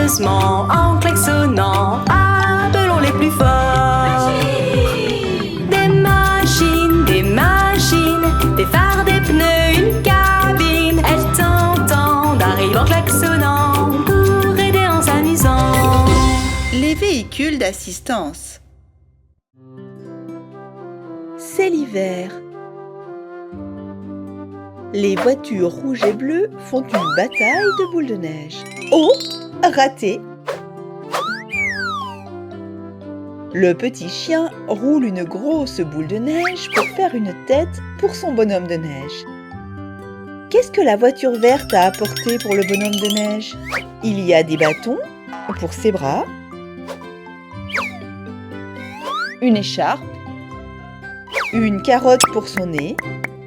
joyeusement en klaxonnant. Appelons les plus forts. Des machines, des phares, des pneus, une cabine. Elles t'entendent, arrivent en klaxonnant pour aider en s'amusant. Les véhicules d'assistance. C'est l'hiver. Les voitures rouges et bleues font une bataille de boules de neige. Oh, raté! Le petit chien roule une grosse boule de neige pour faire une tête pour son bonhomme de neige. Qu'est-ce que la voiture verte a apporté pour le bonhomme de neige? Il y a des bâtons pour ses bras, une écharpe, une carotte pour son nez,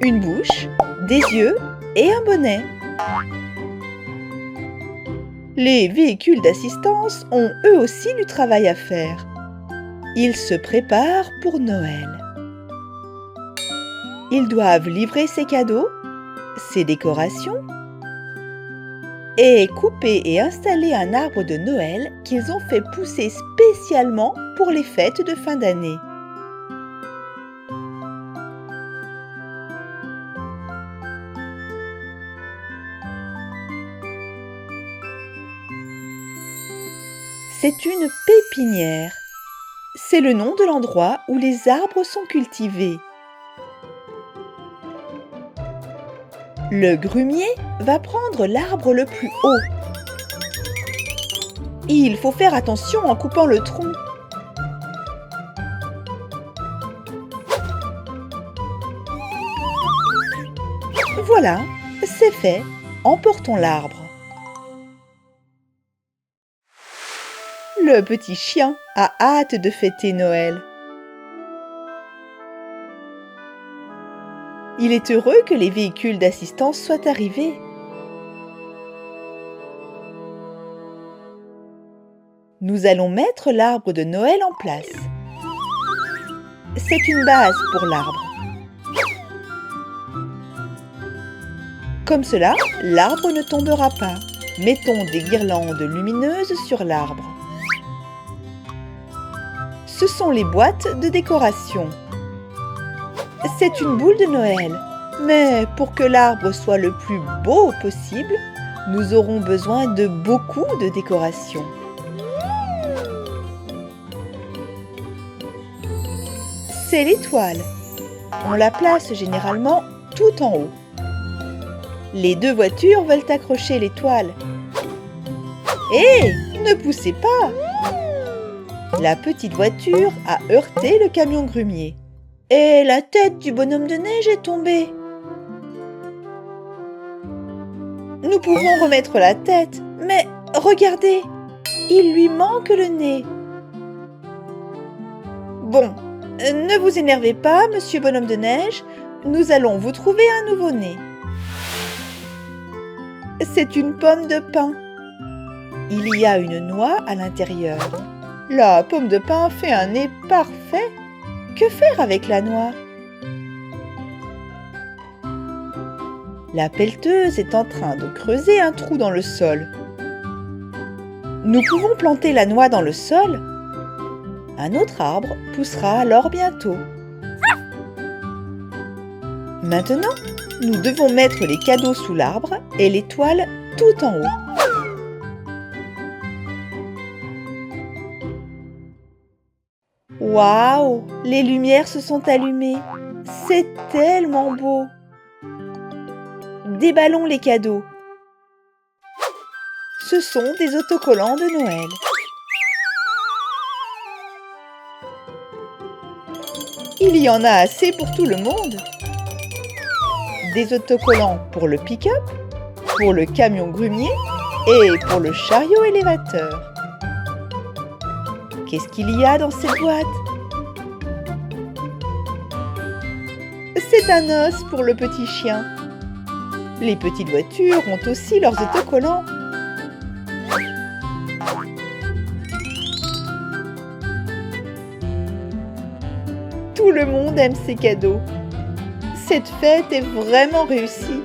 une bouche, des yeux et un bonnet. Les véhicules d'assistance ont eux aussi du travail à faire. Ils se préparent pour Noël. Ils doivent livrer ses cadeaux, ses décorations et couper et installer un arbre de Noël qu'ils ont fait pousser spécialement pour les fêtes de fin d'année. C'est une pépinière. C'est le nom de l'endroit où les arbres sont cultivés. Le grumier va prendre l'arbre le plus haut. Il faut faire attention en coupant le tronc. Voilà, c'est fait. Emportons l'arbre. Le petit chien a hâte de fêter Noël. Il est heureux que les véhicules d'assistance soient arrivés. Nous allons mettre l'arbre de Noël en place. C'est une base pour l'arbre. Comme cela, l'arbre ne tombera pas. Mettons des guirlandes lumineuses sur l'arbre. Ce sont les boîtes de décoration. C'est une boule de Noël, mais pour que l'arbre soit le plus beau possible, nous aurons besoin de beaucoup de décoration. C'est l'étoile. On la place généralement tout en haut. Les deux voitures veulent accrocher l'étoile. Hé, ne poussez pas! La petite voiture a heurté le camion grumier. Et la tête du bonhomme de neige est tombée. Nous pouvons remettre la tête, mais regardez, il lui manque le nez. Bon, ne vous énervez pas, monsieur bonhomme de neige, nous allons vous trouver un nouveau nez. C'est une pomme de pin. Il y a une noix à l'intérieur. La pomme de pin fait un nez parfait. Que faire avec la noix? La pelleteuse est en train de creuser un trou dans le sol. Nous pouvons planter la noix dans le sol. Un autre arbre poussera alors bientôt. Maintenant, nous devons mettre les cadeaux sous l'arbre et l'étoile tout en haut. Waouh! Les lumières se sont allumées. C'est tellement beau! Déballons les cadeaux. Ce sont des autocollants de Noël. Il y en a assez pour tout le monde. Des autocollants pour le pick-up, pour le camion grumier et pour le chariot élévateur. Qu'est-ce qu'il y a dans cette boîte? C'est un os pour le petit chien. Les petites voitures ont aussi leurs autocollants. Tout le monde aime ces cadeaux. Cette fête est vraiment réussie.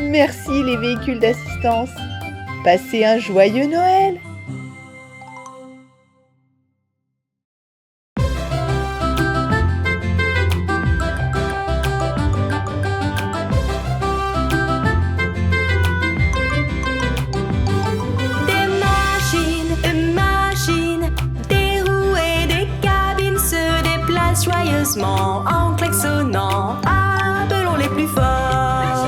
Merci les véhicules d'assistance. Passez un joyeux Noël! Des machines, des roues et des cabines se déplacent joyeusement en klaxonnant. Appelons les plus forts.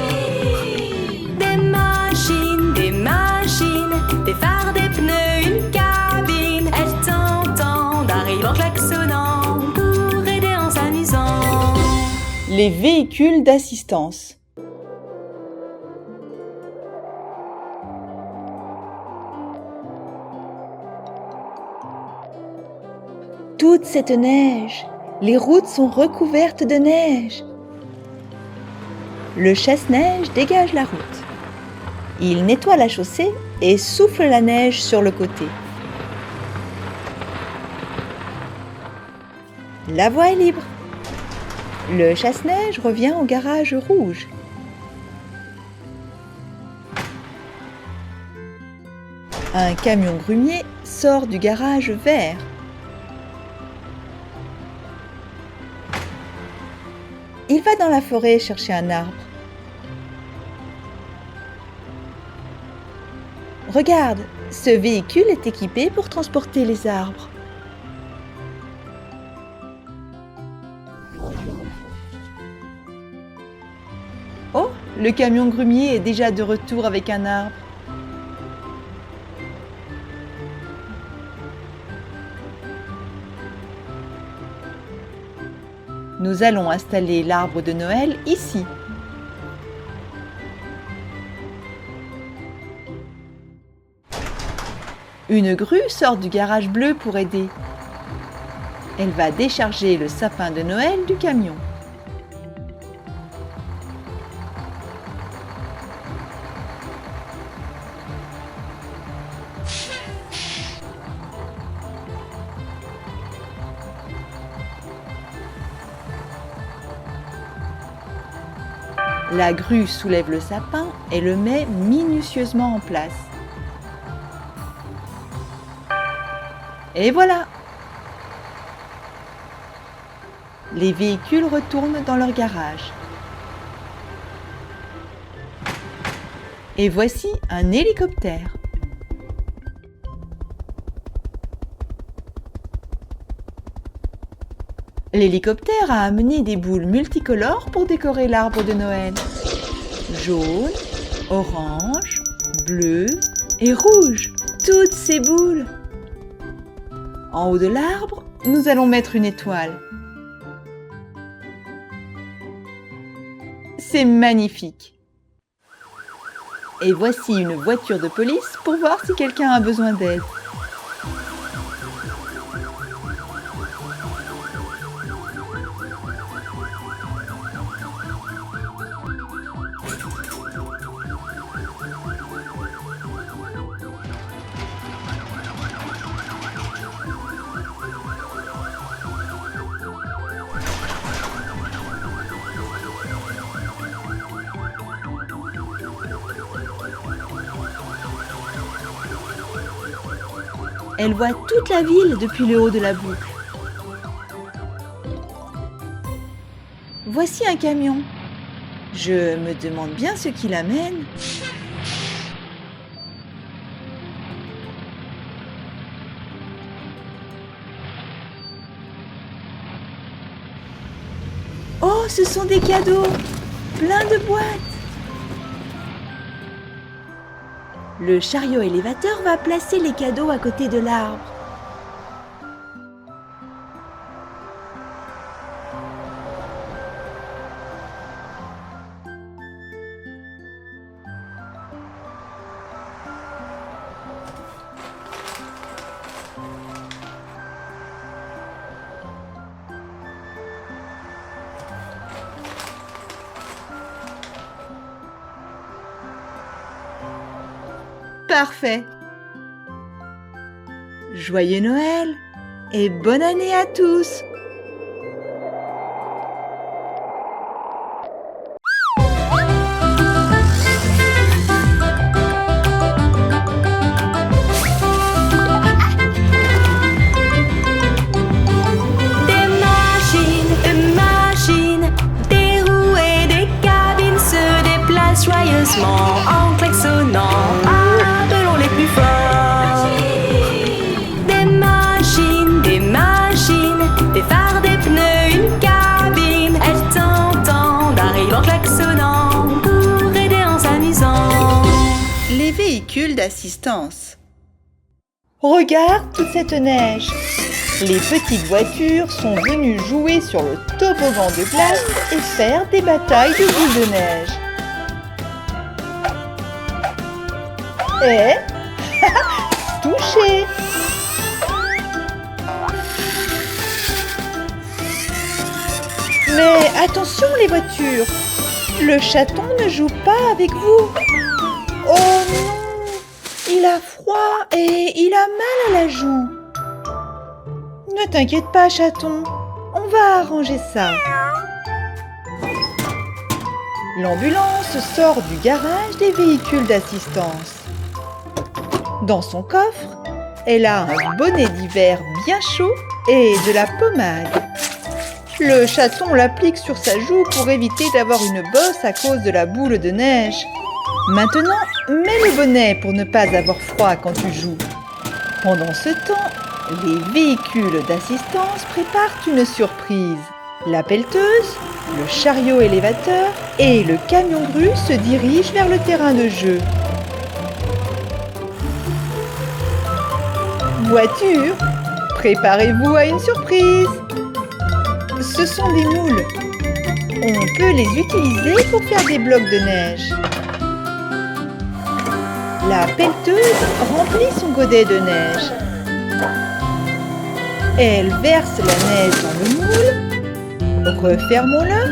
Des machines, des phares, des pneus, une cabine. Elles t'entendent, arrivent en klaxonnant pour aider en s'amusant. Les véhicules d'assistance. Toute cette neige, les routes sont recouvertes de neige. Le chasse-neige dégage la route. Il nettoie la chaussée et souffle la neige sur le côté. La voie est libre. Le chasse-neige revient au garage rouge. Un camion grumier sort du garage vert. Il va dans la forêt chercher un arbre. Regarde, ce véhicule est équipé pour transporter les arbres. Oh, le camion grumier est déjà de retour avec un arbre. Nous allons installer l'arbre de Noël ici. Une grue sort du garage bleu pour aider. Elle va décharger le sapin de Noël du camion. La grue soulève le sapin et le met minutieusement en place. Et voilà! Les véhicules retournent dans leur garage. Et voici un hélicoptère. L'hélicoptère a amené des boules multicolores pour décorer l'arbre de Noël. Jaune, orange, bleu et rouge. Toutes ces boules. En haut de l'arbre, nous allons mettre une étoile. C'est magnifique. Et voici une voiture de police pour voir si quelqu'un a besoin d'aide. Elle voit toute la ville depuis le haut de la boucle. Voici un camion. Je me demande bien ce qu'il amène. Oh, ce sont des cadeaux, plein de boîtes. Le chariot élévateur va placer les cadeaux à côté de l'arbre. Parfait. Joyeux Noël et bonne année à tous! joyeusement en klaxonnant. Appelons les plus forts. Des machines, des phares, des pneus, une cabine. Elles t'entendent, arrivent en klaxonnant pour aider en s'amusant. Les véhicules d'assistance. Regarde toute cette neige. Les petites voitures sont venues jouer sur le toboggan de glace et faire des batailles de boules de neige. Et touché. Mais attention les voitures, le chaton ne joue pas avec vous. Oh non, il a froid et il a mal à la joue. Ne t'inquiète pas chaton, on va arranger ça. L'ambulance sort du garage des véhicules d'assistance. Dans son coffre, elle a un bonnet d'hiver bien chaud et de la pommade. Le chaton l'applique sur sa joue pour éviter d'avoir une bosse à cause de la boule de neige. Maintenant, mets le bonnet pour ne pas avoir froid quand tu joues. Pendant ce temps, les véhicules d'assistance préparent une surprise. La pelleteuse, le chariot élévateur et le camion grue se dirigent vers le terrain de jeu. Voiture, préparez-vous à une surprise. Ce sont des moules. On peut les utiliser pour faire des blocs de neige. La pelleteuse remplit son godet de neige. Elle verse la neige dans le moule. Refermons-le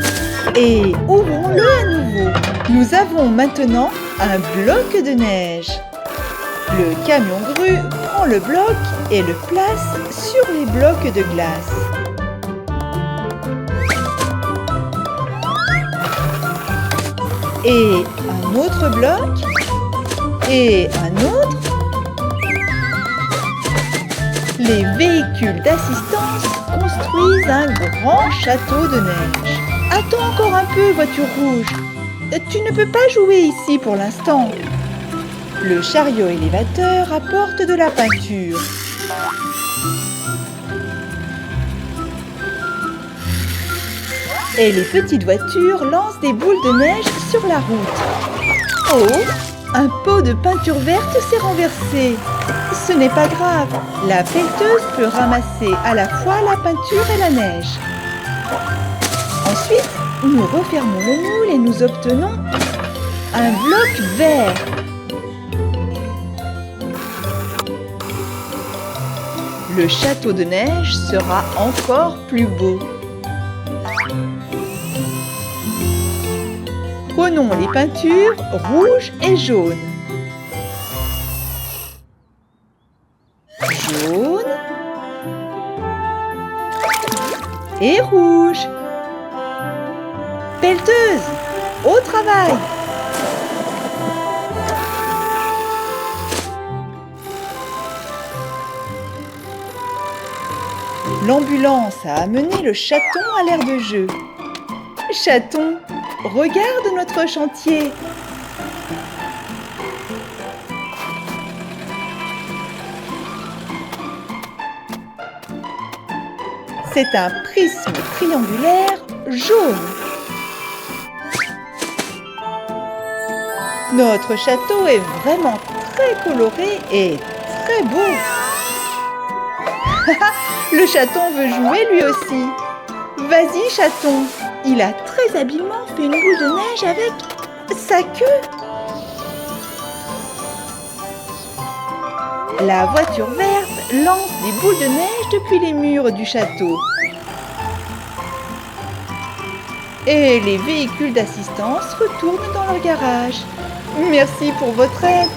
et ouvrons-le à nouveau. Nous avons maintenant un bloc de neige. Le camion grue prend le bloc et le place sur les blocs de glace. Et un autre bloc, et un autre. Les véhicules d'assistance construisent un grand château de neige. Attends encore un peu, voiture rouge. Tu ne peux pas jouer ici pour l'instant. Le chariot élévateur apporte de la peinture. Et les petites voitures lancent des boules de neige sur la route. Oh, un pot de peinture verte s'est renversé. Ce n'est pas grave, la pelleteuse peut ramasser à la fois la peinture et la neige. Ensuite, nous refermons le moule et nous obtenons un bloc vert. Le château de neige sera encore plus beau. Prenons les peintures rouge et jaune. Jaune et rouge. Pelleteuse, au travail! L'ambulance a amené le chaton à l'aire de jeu. Chaton, regarde notre chantier. C'est un prisme triangulaire jaune. Notre château est vraiment très coloré et très beau. Le chaton veut jouer lui aussi. Vas-y, chaton. Il a très habilement fait une boule de neige avec sa queue. La voiture verte lance des boules de neige depuis les murs du château. Et les véhicules d'assistance retournent dans leur garage. Merci pour votre aide.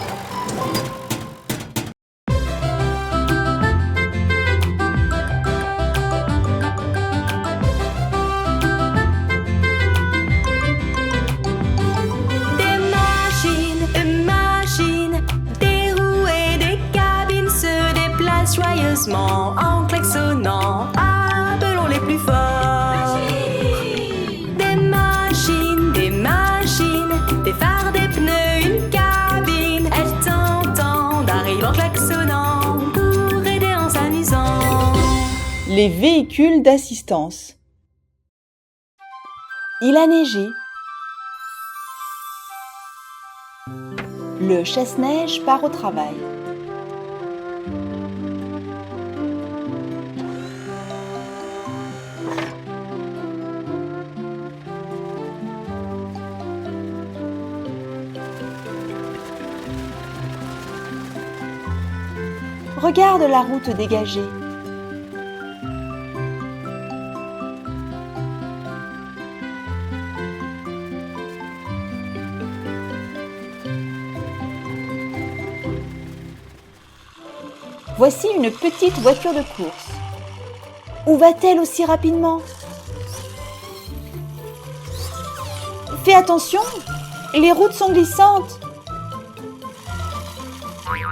Joyeusement en klaxonnant, appelons les plus forts. Des machines, des phares, des pneus. Les véhicules d'assistance. Il a neigé. Le chasse-neige part au travail. Regarde la route dégagée. Voici une petite voiture de course. Où va-t-elle aussi rapidement? Fais attention, les routes sont glissantes.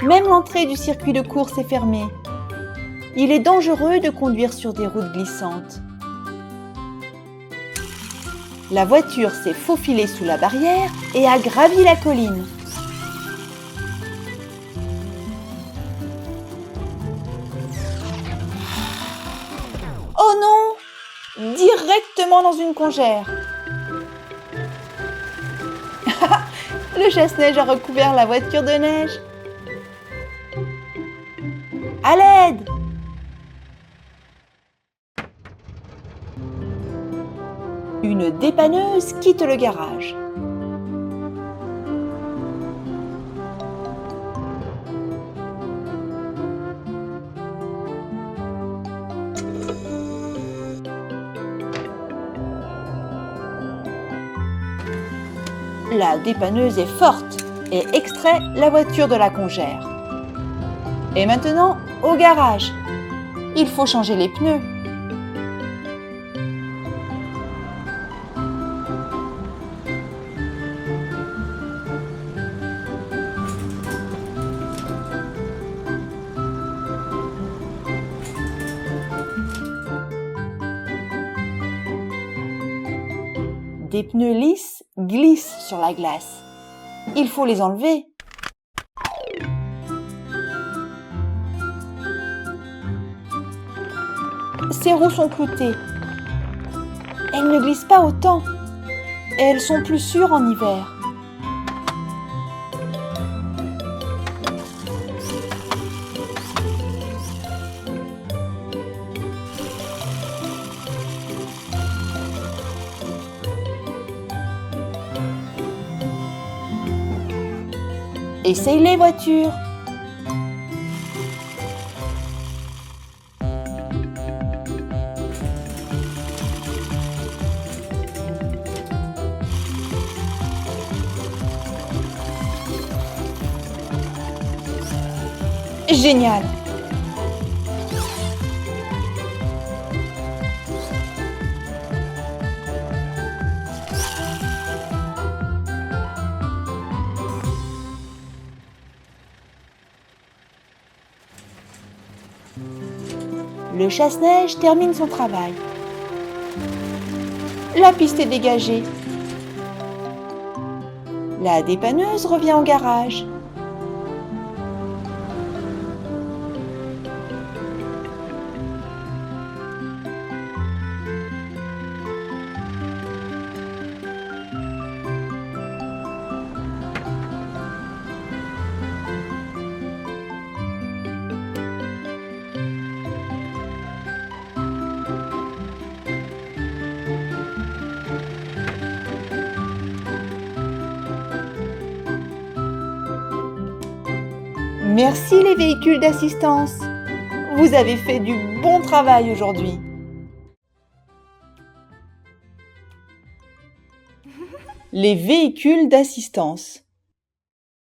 Même l'entrée du circuit de course est fermée. Il est dangereux de conduire sur des routes glissantes. La voiture s'est faufilée sous la barrière et a gravi la colline. Oh non! Directement dans une congère. Le chasse-neige a recouvert la voiture de neige. À l'aide! Une dépanneuse quitte le garage. La dépanneuse est forte et extrait la voiture de la congère. Et maintenant, au garage. Il faut changer les pneus. Des pneus lisses glissent sur la glace. Il faut les enlever. Ces roues sont cloutées. Elles ne glissent pas autant. Et elles sont plus sûres en hiver. Essaye les voitures. Génial! Le chasse-neige termine son travail. La piste est dégagée. La dépanneuse revient au garage. Merci les véhicules d'assistance. Vous avez fait du bon travail aujourd'hui. Les véhicules d'assistance.